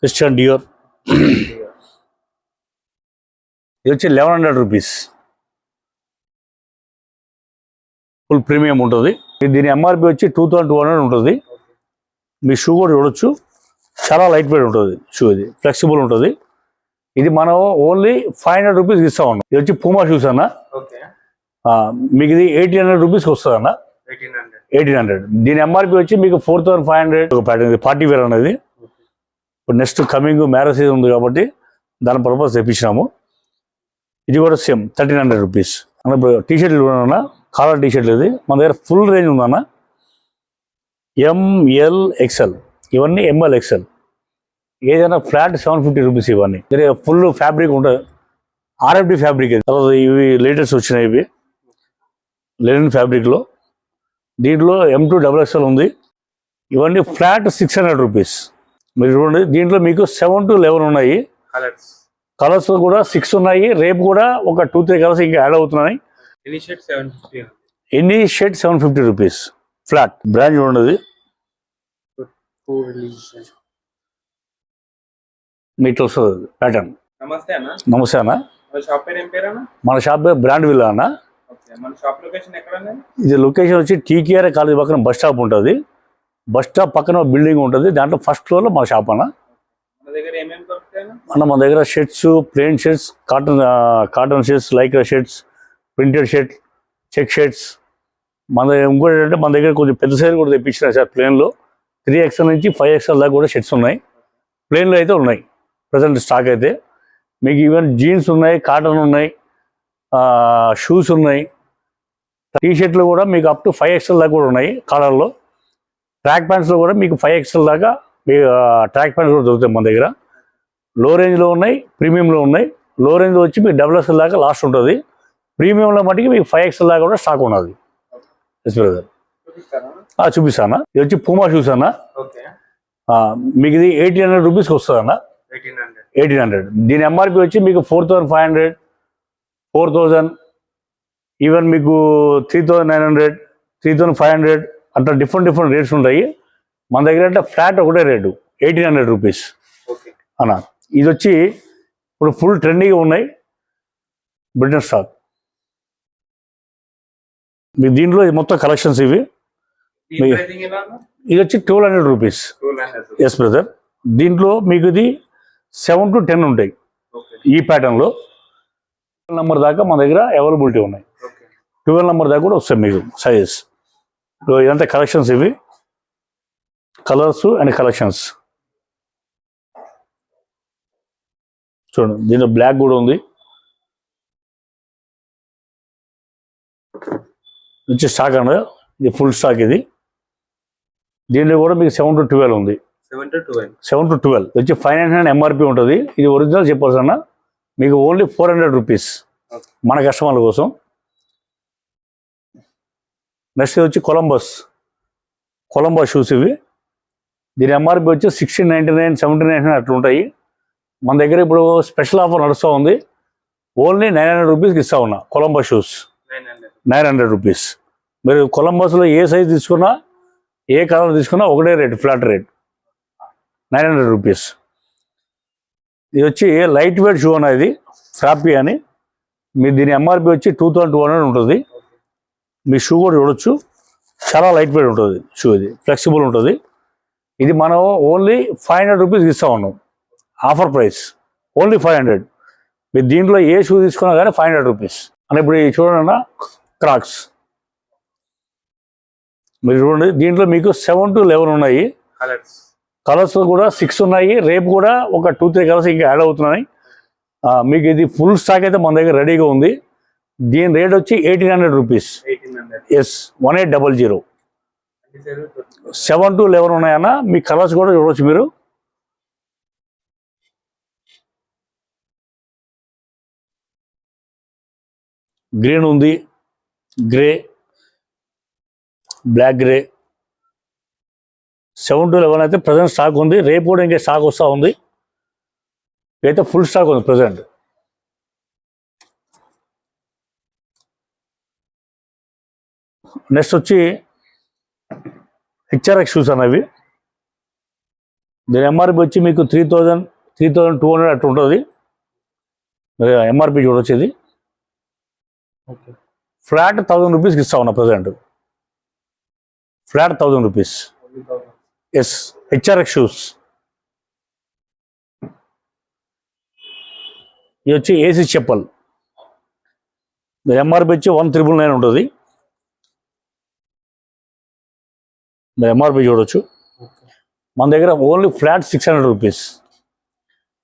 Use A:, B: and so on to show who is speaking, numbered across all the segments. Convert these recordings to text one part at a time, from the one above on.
A: Christian Dior ఇది వచ్చి 1100 rupees full premium ఉంటుంది. దీని ఎంఆర్పి వచ్చి 2200 ఉంటుంది. మీ షూ కూడా చూడొచ్చు, చాలా లైట్ వెయిట్ ఉంటుంది షూ. ఇది ఫ్లెక్సిబుల్ ఉంటుంది. ఇది మనం ఓన్లీ 500 రూపీస్కి ఇస్తా ఉన్నాం. ఇది వచ్చి పూమా షూస్ అన్న. మీకు ఇది 1800 రూపీస్కి వస్తుంది అన్న. 1800. దీని ఎంఆర్పి వచ్చి మీకు 4500 ఒక ప్యాటర్న్. ఇది పార్టీ వేర్ అనేది. ఇప్పుడు నెక్స్ట్ కమింగ్ మ్యారేజ్ సీజన్ ఉంది కాబట్టి దాని పర్పస్ తెప్పించినాము. ఇది కూడా సేమ్ 1300 రూపీస్ అన్న. ఇప్పుడు టీషర్ట్లు కూడా కాలర్ టీషర్ట్లు. ఇది మన దగ్గర ఫుల్ రేంజ్ ఉందన్న. ML XL ఇవన్నీ ML XL. ఏదైనా ఫ్లాట్ 750 రూపీస్ ఇవన్నీ. ఫుల్ ఫ్యాబ్రిక్ ఉంటుంది, RFD ఫ్యాబ్రిక్. తర్వాత ఇవి లేటెస్ట్ వచ్చినాయి, ఇవి లెనిన్ ఫ్యాబ్రిక్లో. దీంట్లో M2XXL ఉంది. ఇవన్నీ ఫ్లాట్ 600 రూపీస్. మీరు చూడండి, దీంట్లో మీకు 7 to 11 ఉన్నాయి. కలర్స్ కూడా 6 ఉన్నాయి. రేపు కూడా ఒక 2-3 కలర్స్ ఇంకా యాడ్ అవుతున్నాయి. Any shirt 750 rupees flat. Brand చూడండి, మీట్లో వస్తుంది ప్యాటర్న్. నమస్తే అన్న. మన షాప్ పేరు బ్రాండ్ విల్లా అన్న. ఇది లొకేషన్ వచ్చి TKR కాలేజ్ పక్కన బస్ స్టాప్ ఉంటుంది. బస్ స్టాప్ పక్కన బిల్డింగ్ ఉంటుంది, దాంట్లో ఫస్ట్ ఫ్లోర్లో మన షాప్ అన్న. మన దగ్గర shirts, plain shirts, cotton shirts, lycra shirts, printed shirt, check shirts. ఇంకోటి ఏంటంటే మన దగ్గర కొంచెం పెద్ద సైజ్ కూడా తెప్పించినాయి సార్. ప్లేన్లో 3XL నుంచి 5XL దాకా కూడా షర్ట్స్ ఉన్నాయి. ప్లేన్లో అయితే ఉన్నాయి ప్రజెంట్ స్టాక్ అయితే. మీకు ఈవెన్ జీన్స్ ఉన్నాయి, కాటన్ ఉన్నాయి, షూస్ ఉన్నాయి. టీషర్ట్లు కూడా మీకు అప్ టు 5XL దాకా కూడా ఉన్నాయి కాలర్లో. ట్రాక్ ప్యాంట్స్లో కూడా మీకు 5XL దాకా మీకు ట్రాక్ ప్యాంట్స్ కూడా దొరుకుతాయి మన దగ్గర. లో రేంజ్లో ఉన్నాయి, ప్రీమియంలో ఉన్నాయి. లో రేంజ్లో వచ్చి మీకు XXL దాకా లాస్ట్ ఉంటుంది. ప్రీమియంలో మటుకి మీకు 5XL దాకా కూడా స్టాక్ ఉన్నది. ఎస్ బ్రదర్, చూపిస్తానా. ఇది వచ్చి పూమా షూస్ అన్న. మీకు ఇది 1800 రూపీస్కి వస్తుంది అన్న. 1800. దీని ఎంఆర్పి వచ్చి మీకు 4500, 4000, ఈవెన్ మీకు 3900, 3500 అట్లా డిఫరెంట్ రేట్స్ ఉంటాయి. మన దగ్గర అంటే ఫ్లాట్ ఒకటే రేటు 1800 రూపీస్ అన్న. ఇది వచ్చి ఇప్పుడు ఫుల్ ట్రెండీగా ఉన్నాయి బ్రిటన్ స్టాక్. మీకు దీంట్లో మొత్తం కలెక్షన్స్ ఇవి. ఇది వచ్చి 1200 రూపీస్. Yes brother. దీంట్లో మీకు ఇది 7 to 10 ఉంటాయి ఈ ప్యాటర్న్లో. 12 నెంబర్ దాకా మన దగ్గర అవైలబిలిటీ ఉన్నాయి. 12 నెంబర్ దాకా కూడా వస్తాయి మీకు సైజెస్. ఇదంతా కలెక్షన్స్ ఇవి, కలర్స్ అండ్ కలెక్షన్స్. చూడండి, దీంట్లో బ్లాక్ కూడా ఉంది. వచ్చి స్టాక్ అన్నది, ఇది ఫుల్ స్టాక్. ఇది దీంట్లో కూడా మీకు 7 to 12 ఉంది. 7 to 12 వచ్చి 599 ఎంఆర్పి ఉంటుంది. ఇది ఒరిజినల్ చెప్పాల్సి అన్న మీకు ఓన్లీ 400 రూపీస్ మన కస్టమర్ల కోసం. నెక్స్ట్ వచ్చి కొలంబస్ షూస్ ఇవి. దీని ఎంఆర్పి వచ్చి 1699, 1799 అట్లా ఉంటాయి. మన దగ్గర ఇప్పుడు స్పెషల్ ఆఫర్ నడుస్తూ ఉంది. ఓన్లీ 900 రూపీస్కి ఇస్తా ఉన్నా కొలంబస్ షూస్. 900 రూపీస్. మీరు కొలంబస్లో ఏ సైజ్ తీసుకున్నా, ఏ కలర్ తీసుకున్నా ఒకటే రేట్, ఫ్లాట్ రేట్ 900 రూపీస్. ఇది వచ్చి లైట్ వెయిట్ షూ అన్న. ఇది ఫ్రాపీ అని. మీరు దీని ఎంఆర్పి వచ్చి 2200 ఉంటుంది. మీ షూ కూడా చూడొచ్చు, చాలా లైట్ వెయిట్ ఉంటుంది షూ. ఇది ఫ్లెక్సిబుల్ ఉంటుంది. ఇది మనం ఓన్లీ 500 రూపీస్కి ఇస్తా ఉన్నాం. Offer price only 500. మీరు దీంట్లో ఏ షూ తీసుకున్నా కానీ 500 రూపీస్ అని. ఇప్పుడు చూడండి అన్న, క్రాక్స్. మీరు చూడండి, దీంట్లో మీకు 7 to 11 ఉన్నాయి. కలర్స్ కూడా 6 ఉన్నాయి. రేపు కూడా ఒక 2-3 కలర్స్ ఇంకా యాడ్ అవుతున్నాయి. మీకు ఇది ఫుల్ స్టాక్ అయితే మన దగ్గర రెడీగా ఉంది. దీని రేట్ వచ్చి 1800 రూపీస్. ఎస్, 1800. 7 to 11 ఉన్నాయన్న. మీ కలర్స్ కూడా చూడవచ్చు మీరు. గ్రీన్ ఉంది, గ్రే, బ్లాక్ గ్రే. 7 to 11 అయితే ప్రజెంట్ స్టాక్ ఉంది. రేపు కూడా ఇంకా స్టాక్ వస్తూ ఉంది. అయితే ఫుల్ స్టాక్ ఉంది ప్రజెంట్. నెక్స్ట్ వచ్చి HRX షూస్ అనేవి. దీని ఎంఆర్పి వచ్చి మీకు 3200 అట్లా ఉంటుంది. ఎంఆర్పి చూడొచ్చు. ఇది ఫ్లాట్ 1000 రూపీస్కి ఇస్తా ఉన్నా present. Flat 1000 rupees. Yes, HRX shoes. ఇది వచ్చి ఏసీ చెప్పల్. ఎంఆర్పి వచ్చి 1999 ఉంటుంది. ఎంఆర్పి చూడొచ్చు. మన దగ్గర ఓన్లీ ఫ్లాట్ 600 రూపీస్.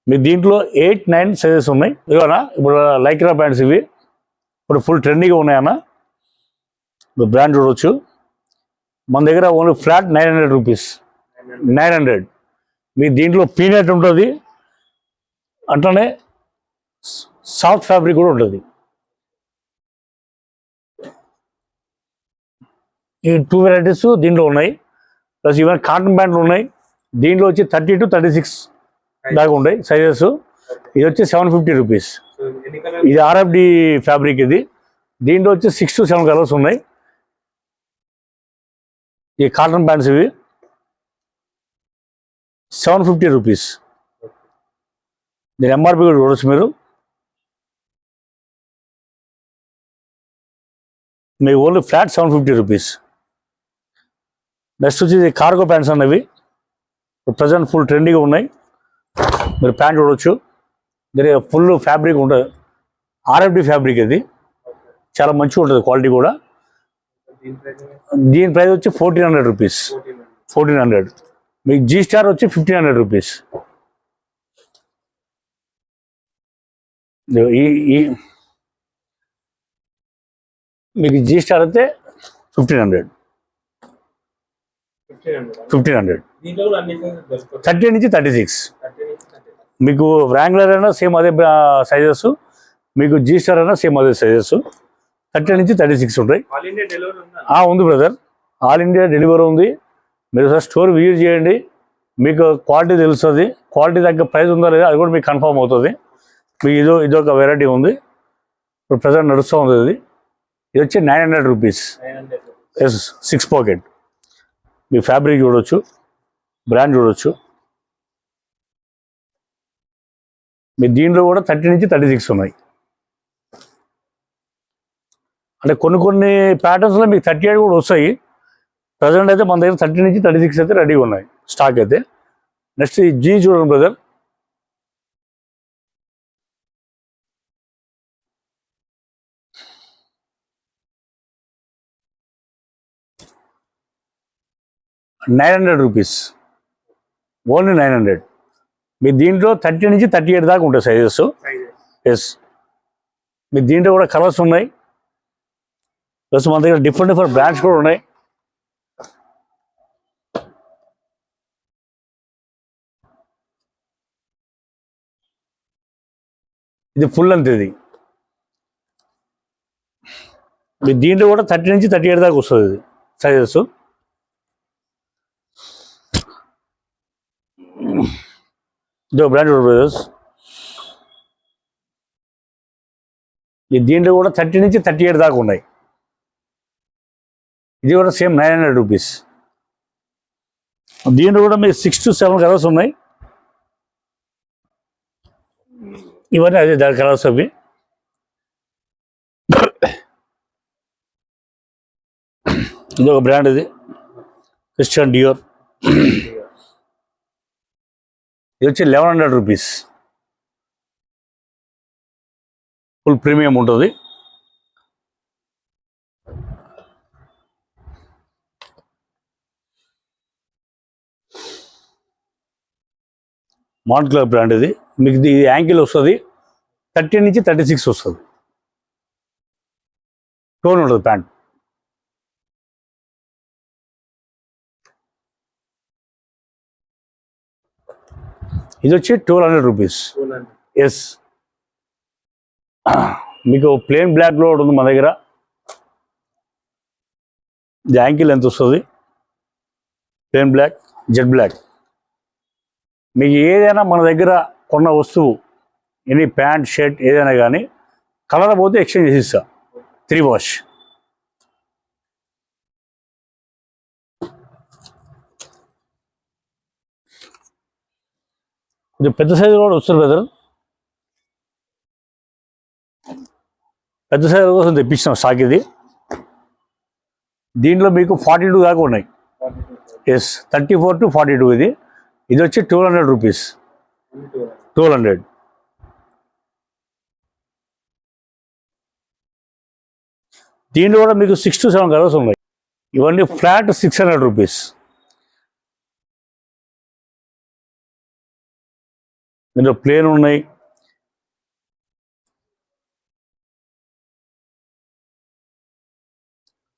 A: మీ దీంట్లో 8, 9 సైజెస్ ఉన్నాయి. ఇవన్నా ఇప్పుడు లైక్రా బ్యాండ్స్ ఇవి ఇప్పుడు ఫుల్ ట్రెండీగా ఉన్నాయన్న. బ్రాండ్ చూడవచ్చు. మన దగ్గర ఓన్లీ ఫ్లాట్ 900 రూపీస్. 900. మీ దీంట్లో పీనట్ ఉంటుంది, అట్లనే సాఫ్ట్ ఫ్యాబ్రిక్ కూడా ఉంటుంది. ఈ 2 వెరైటీస్ దీంట్లో ఉన్నాయి. ప్లస్ ఈవెన్ కాటన్ ప్యాంట్లు ఉన్నాయి. దీంట్లో వచ్చి 30 to 36 దాకా ఉంటాయి సైజెస్. ఇది వచ్చి 750 రూపీస్. ఇది ఆర్ఎఫ్డి ఫ్యాబ్రిక్. ఇది దీంట్లో వచ్చి 6 to 7 కలర్స్ ఉన్నాయి. ఈ కాటన్ ప్యాంట్స్ ఇవి 750 రూపీస్. దీని ఎంఆర్పి కూడా చూడవచ్చు మీరు. మీకు ఓన్లీ ఫ్లాట్ 750 రూపీస్. నెక్స్ట్ వచ్చి కార్గో ప్యాంట్స్ అన్నవి ప్రజెంట్ ఫుల్ ట్రెండీగా ఉన్నాయి. మీరు ప్యాంట్ చూడవచ్చు. దీని ఫుల్ ఫ్యాబ్రిక్ ఉంటుంది, ఆర్ఎఫ్డి ఫ్యాబ్రిక్. ఇది చాలా మంచిగా ఉంటుంది, క్వాలిటీ కూడా. దీని ప్రైస్ వచ్చి 1400 రూపీస్. 1400. మీకు జీ స్టార్ వచ్చి 1500 రూపీస్. మీకు జీ స్టార్ అయితే 1500. 30 నుంచి 36. మీకు వ్రాంగ్లర్ అయినా సేమ్ అదే సైజెస్, మీకు జీ స్టార్ అయినా సేమ్ అదే సైజెస్. 30 నుంచి 36 ఉంటాయి. ఉంది బ్రదర్, ఆల్ ఇండియా డెలివరీ ఉంది. మీరు సార్ స్టోర్ విజిట్ చేయండి, మీకు క్వాలిటీ తెలుస్తుంది. క్వాలిటీ తగ్గ ప్రైస్ ఉందా లేదా అది కూడా మీకు కన్ఫర్మ్ అవుతుంది. మీకు ఇదొక వెరైటీ ఉంది, ఇప్పుడు ప్రజెంట్ నడుస్తూ ఉంది. ఇది వచ్చి 900 రూపీస్. Yes, 6 pocket. మీ ఫ్యాబ్రిక్ చూడవచ్చు, బ్రాండ్ చూడవచ్చు. మీ దీంట్లో కూడా 30 నుంచి 36 ఉన్నాయి. అంటే కొన్ని ప్యాటర్న్స్లో మీకు 38 కూడా వస్తాయి. ప్రజెంట్ అయితే మన దగ్గర 30 నుంచి 36 అయితే రెడీగా ఉన్నాయి స్టాక్ అయితే. నెక్స్ట్ ఈ జీన్స్ చూడండి బ్రదర్. ₹900. ఓన్లీ 900. మీ దీంట్లో 30 నుంచి 38 దాకా ఉంటాయి సైజెస్. ఎస్, మీ దీంట్లో కూడా కలర్స్ ఉన్నాయి. ప్లస్ మన దగ్గర డిఫరెంట్ బ్రాండ్స్ కూడా ఉన్నాయి. ఇది ఫుల్ లెంత్. ఇది మీ దీంట్లో కూడా 30 నుంచి 38 దాకా వస్తుంది ఇది సైజెస్. ఇదో బ్రాండ్ బ్రదర్స్. ఈ దీంట్లో కూడా 30 నుంచి 38 దాకా ఉన్నాయి. ఇది కూడా సేమ్ 900 రూపీస్. దీంట్లో కూడా మీకు 6 to 7 కలర్స్ ఉన్నాయి. ఇవన్నీ అదే దాని కలర్స్ అవి. ఇది ఒక బ్రాండ్, ఇది క్రిస్టియన్ డియోర్. ఇది వచ్చి 1100 రూపీస్. ఫుల్ ప్రీమియం ఉంటుంది. మాంట్క్లర్ బ్రాండ్. ఇది మీకు ఇది యాంకిల్ వస్తుంది, 30 నుంచి 36 వస్తుంది. టోన్ ఉంటుంది ప్యాంట్. ఇది వచ్చి 1200 రూపీస్. ఎస్, మీకు ప్లెయిన్ బ్లాక్లో ఉంది మన దగ్గర. ఇది యాంకిల్ ఎంత వస్తుంది, ప్లెయిన్ బ్లాక్, జెడ్ బ్లాక్. మీకు ఏదైనా మన దగ్గర కొన్న వస్తువు, ఎనీ ప్యాంట్ షర్ట్ ఏదైనా కానీ కలర్ పోతే ఎక్స్చేంజ్ చేసి ఇస్తా, 3 వాష్. కొంచెం పెద్ద సైజు కూడా వస్తుంది బ్రదర్, పెద్ద సైజు కోసం తెప్పించినాం స్టాక్ ఇది. దీంట్లో మీకు 42 దాకా ఉన్నాయి. ఎస్, 34 to 42 ఇది. ఇది వచ్చి 200 రూపీస్, 200. దీంట్లో కూడా మీకు 6 to 7 కలర్స్ ఉన్నాయి. ఇవన్నీ ఫ్లాట్ 600 రూపీస్. దీంట్లో ప్లేన్ ఉన్నాయి,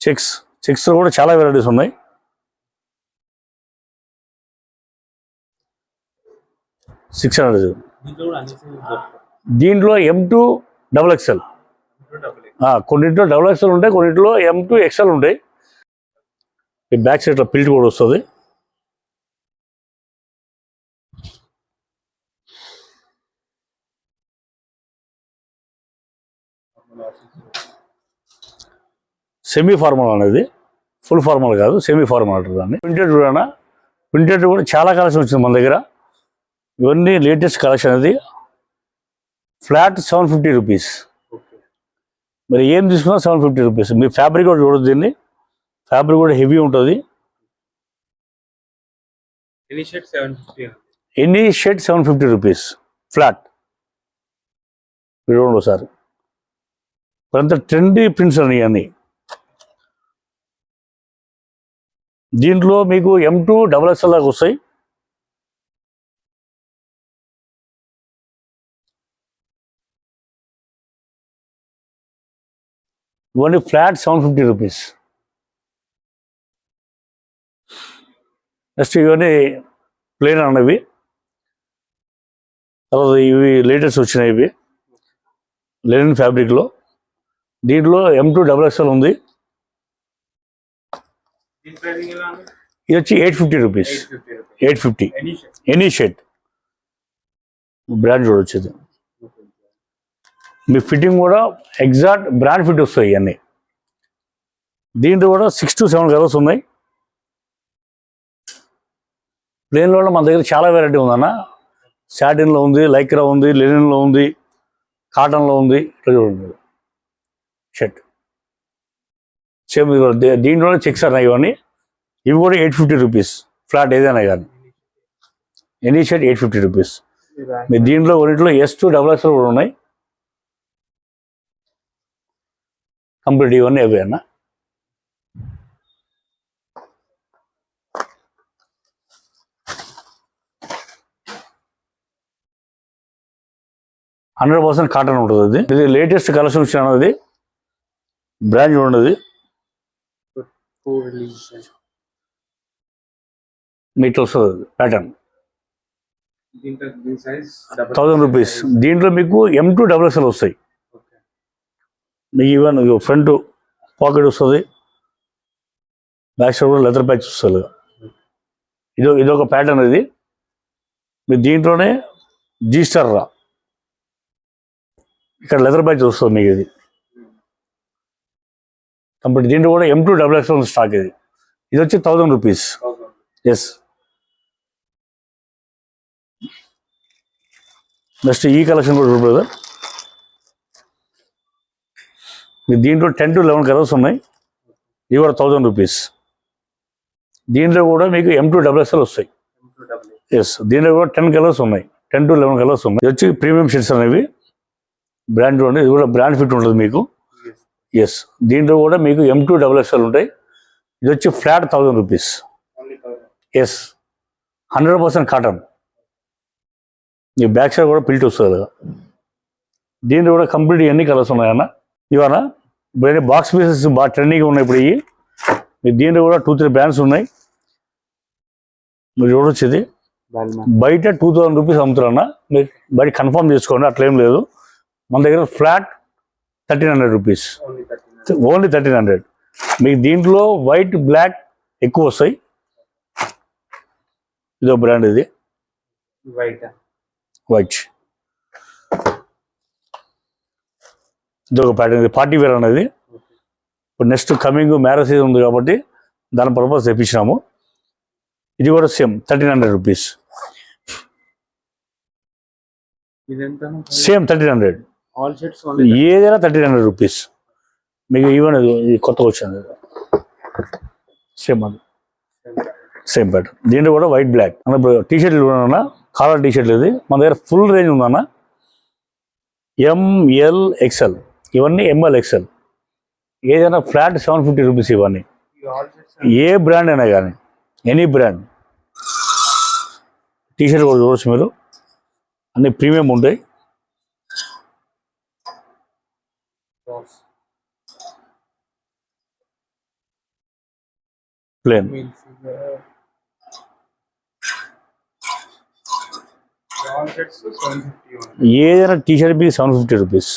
A: చెక్స్ కూడా చాలా వెరైటీస్ ఉన్నాయి. దీంట్లో M2 XXL, కొన్నింటిలో XXL ఉంటాయి, కొన్నింటిలో M2 XL ఉంటాయి. ఈ బ్యాక్ సైడ్ పిల్ట్ కూడా వస్తుంది. సెమీ ఫార్మల్ అనేది, ఫుల్ ఫార్మల్ కాదు, సెమీ ఫార్మల్ అంటారు దాన్ని. ప్రింటెడ్ కూడా చాలా కలెక్షన్ వచ్చింది మన దగ్గర. ఇవన్నీ లేటెస్ట్ కలెక్షన్. అది ఫ్లాట్ 750 రూపీస్. మరి ఏం తీసుకున్నా 750 రూపీస్. మీ ఫ్యాబ్రిక్ కూడా చూడదు, దీన్ని ఫ్యాబ్రిక్ కూడా హెవీ ఉంటుంది. Any shirt 750 rupees flat. చూడండి సార్, ఇప్పుడంతా ట్రెండీ ప్రింట్స్ అని అన్నీ. దీంట్లో మీకు M2 XXL దాకా వస్తాయి. ఇవన్నీ ఫ్లాట్ 750 రూపీస్. నెక్స్ట్ ఇవన్నీ ప్లేన్ అన్నవి. తర్వాత ఇవి లేటెస్ట్ వచ్చినాయి, ఇవి లెనిన్ ఫ్యాబ్రిక్లో. దీంట్లో M2 XXL ఉంది. ఇది వచ్చి 850 రూపీస్, 850 ఎనీ షర్ట్. బ్రాండ్ చూడొచ్చేది. మీ ఫిట్టింగ్ కూడా ఎగ్జాక్ట్ బ్రాండ్ ఫిట్ వస్తాయి ఇవన్నీ. దీంట్లో కూడా 6 to 7 కలర్స్ ఉన్నాయి. ప్లేన్లో కూడా మన దగ్గర చాలా వెరైటీ ఉందన్న. సాటిన్లో ఉంది, లైక్రా ఉంది, లెనిన్లో ఉంది, కాటన్లో ఉంది. ఇట్లా చూడండి షర్ట్ సేమ్. దీంట్లో చెక్స్ అన్నాయి ఇవన్నీ. ఇవి కూడా 850 రూపీస్ ఫ్లాట్, ఏదైనా కానీ ఎనీ షర్ట్ 850 రూపీస్. మీరు దీంట్లో కొన్నింటిలో S2 XXL కూడా ఉన్నాయి. కంప్లీట్ ఇవన్నీ అవే అన్న. %100% కాటన్ ఉంటుంది. అది ఇది లేటెస్ట్ కలెక్షన్ వచ్చిన అది. బ్రాండ్ చూడండి, మీట్లో వస్తుంది ప్యాటర్న్. 1000 రూపీస్. దీంట్లో మీకు M2 XXL వస్తాయి. మీకు ఈవెన్ ఫ్రంట్ పాకెట్ వస్తుంది, బ్యాక్ సైడ్ కూడా లెదర్ ప్యాచ్ వస్తుంది. ఇదొక ప్యాటర్న్. ఇది మీరు దీంట్లోనే G స్టార్ రా, ఇక్కడ లెదర్ ప్యాచ్ వస్తుంది మీకు. ఇది కంప్లీట్. దీంట్లో కూడా M2 XXL స్టాక్. ఇది వచ్చి 1000 రూపీస్. ఎస్. నెక్స్ట్ ఈ కలెక్షన్ కూడా చూడు బ్రదర్. దీంట్లో 10 to 11 కలర్స్ ఉన్నాయి. ఇవి కూడా 1000 రూపీస్. దీంట్లో కూడా మీకు M2 XXL వస్తాయి. ఎస్, దీంట్లో కూడా 10 కలర్స్ ఉన్నాయి, 10 to 11 కలర్స్ ఉన్నాయి. ఇది వచ్చి ప్రీమియం షర్ట్స్ అనేవి. బ్రాండ్ చూడండి, ఇది కూడా బ్రాండ్ ఫిట్ ఉంటుంది మీకు. ఎస్, దీంట్లో కూడా మీకు M2 XXL ఉంటాయి. ఇది వచ్చి ఫ్లాట్ 1000 రూపీస్. Yes, 100% cotton. ఈ బ్యాక్ సైడ్ కూడా పిల్ట్ వస్తుంది కదా. దీంట్లో కూడా కంప్లీట్ ఎన్ని కలర్స్ ఉన్నాయన్న. ఇవన్న ఇప్పుడు బాక్స్ పీసెస్ బాగా ట్రెండింగ్గా ఉన్నాయి ఇప్పుడు. మీకు దీంట్లో కూడా 2-3 బ్రాండ్స్ ఉన్నాయి. మీరు చూడొచ్చు. ఇది బయట 2000 రూపీస్ అమ్ముతారన్న. మీరు బయట కన్ఫర్మ్ చేసుకోండి, అట్లేం లేదు. మన దగ్గర ఫ్లాట్ 1300 రూపీస్, ఓన్లీ 1300. మీకు దీంట్లో వైట్, బ్లాక్ ఎక్కువ వస్తాయి. ఇదో బ్రాండ్, ఇది వైట్. ఇదొక ప్యాటర్న్. ఇది పార్టీ వేర్ అనేది. ఇప్పుడు నెక్స్ట్ కమింగ్ మ్యారేజ్ సీజన్ ఉంది కాబట్టి దాని పర్పస్ తెప్పించినాము. ఇది కూడా same 1300 rupees. Same 1300.
B: All shirts
A: ఏదైనా 1300 రూపీస్. మీకు ఈవెన్ ఇది కొత్తగా వచ్చింది, సేమ్ అది సేమ్ ప్యాటర్న్. దీంట్లో కూడా వైట్ బ్లాక్ అన్న. ఇప్పుడు టీషర్ట్లు కూడా కాలర్ టీషర్ట్లు ఇది మన దగ్గర ఫుల్ రేంజ్ ఉందన్న. ఎంఎల్ ఎక్స్ఎల్ ఇవన్నీ ఎంఎల్ ఎక్స్ఎల్. ఏదైనా ఫ్లాట్ 750 రూపీస్ ఇవన్నీ. ఏ బ్రాండ్ అయినా కానీ, ఎనీ బ్రాండ్ టీషర్ట్ కూడా చూడవచ్చు మీరు, అన్ని ప్రీమియం ఉంటాయి. ప్లేన్ ఏదైనా టీషర్ట్ మీకు 750 రూపీస్.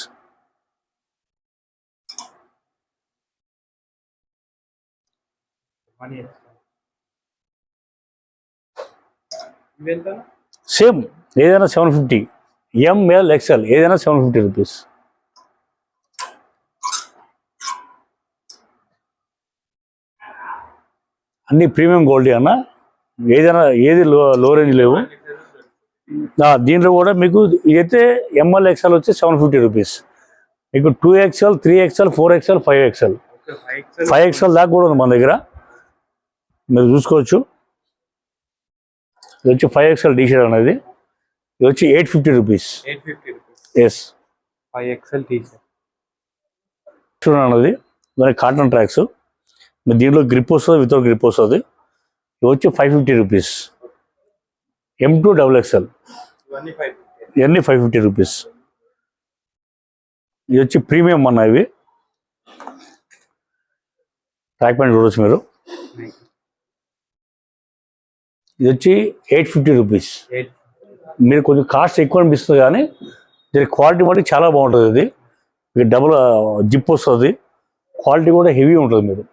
A: సేమ్ ఏదైనా 750. ఎంఎల్ ఎక్స్ఎల్ ఏదైనా 750 రూపీస్. అన్ని ప్రీమియం క్వాలిటీ అన్న. ఏదైనా ఏది లో రేంజ్ లేవు. దీంట్లో కూడా మీకు ఇదైతే ఎంఎల్ ఎక్స్ఎల్ వచ్చి 750 రూపీస్. మీకు 2XL 3XL 4XL 5XL 5XL దాకా కూడా ఉంది మన దగ్గర, మీరు చూసుకోవచ్చు. ఇది వచ్చి 5XL టీషర్ట్ అనేది. ఇది వచ్చి 850 రూపీస్. ఎస్
B: 5XL టీషర్ట్
A: అన్నది. దాని కాటన్ ట్రాక్స్. మీరు దీంట్లో గ్రిప్ వస్తుంది, వితౌట్ గ్రిప్ వస్తుంది. ఇది వచ్చి 550 రూపీస్. M2 XXL ఇవన్నీ 550 రూపీస్. ఇది వచ్చి ప్రీమియం అన్న. ఇవి ట్రాక్ ప్యాంట్ చూడవచ్చు మీరు. ఇది వచ్చి 850 రూపీస్. మీరు కొంచెం కాస్ట్ ఎక్కువ అనిపిస్తుంది కానీ దీని క్వాలిటీ మటుకు చాలా బాగుంటుంది. ఇది మీకు డబుల్ జిప్ వస్తుంది, క్వాలిటీ కూడా హెవీ ఉంటుంది. మీరు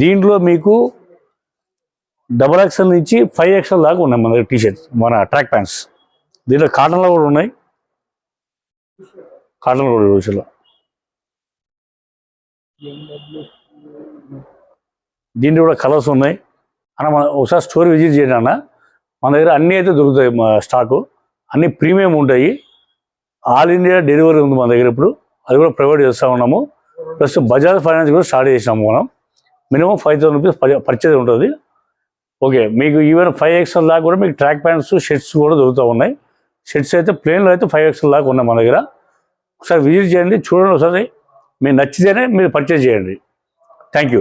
A: దీంట్లో మీకు XXL నుంచి 5XL దాకా ఉన్నాయి మన దగ్గర టీషర్ట్స్, మన ట్రాక్ ప్యాంట్స్. దీంట్లో కాటన్లో కూడా ఉన్నాయి, కాటన్ కూడా రోజుల్లో. దీంట్లో కూడా కలర్స్ ఉన్నాయి అన్న. మన ఒకసారి స్టోర్ విజిట్ చేయండి అన్న. మన దగ్గర అన్నీ అయితే దొరుకుతాయి, స్టాకు అన్నీ ప్రీమియం ఉంటాయి. ఆల్ ఇండియా డెలివరీ ఉంది మన దగ్గర ఇప్పుడు, అది కూడా ప్రొవైడ్ చేస్తూ ఉన్నాము. ప్లస్ బజాజ్ ఫైనాన్స్ కూడా స్టార్ట్ చేసినాము మనం. మినిమం 5000 రూపీస్ పర్చేజ్ ఉంటుంది. ఓకే, మీకు ఈవెన్ 5XL దాకా కూడా మీకు ట్రాక్ ప్యాంట్స్ షర్ట్స్ కూడా దొరుకుతూ ఉన్నాయి. షర్ట్స్ అయితే ప్లేన్లో అయితే 5XL దాకా ఉన్నాయి మన దగ్గర. ఒకసారి విజిట్ చేయండి, చూడండి. ఒకసారి మీకు నచ్చితేనే మీరు పర్చేజ్ చేయండి. Thank you.